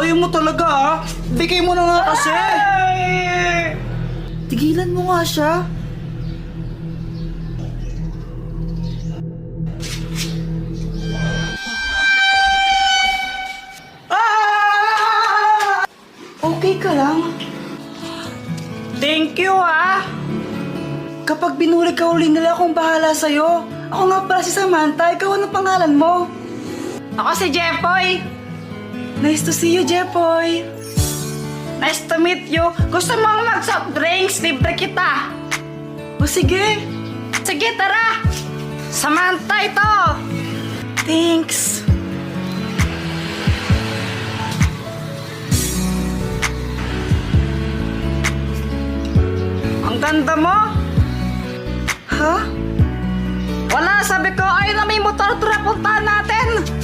Ayaw mo talaga ah. Bigay mo na nga kasi. Tigilan mo nga siya. Okay ka lang? Thank you, ah! Kapag binuli ka uli nila, akong bahala sa'yo. Ako nga pala si Samantha. Ikaw ano pangalan mo? Ako si Jepoy! Nice to see you, Jepoy. Nice to meet you! Gusto mong mag-soft drinks? Libre kita! O sige. Sige, tara! Samantha ito! Thanks. Ang ganda mo! Ha? Wala, sabi ko, ayun na may motor, tara puntahan natin!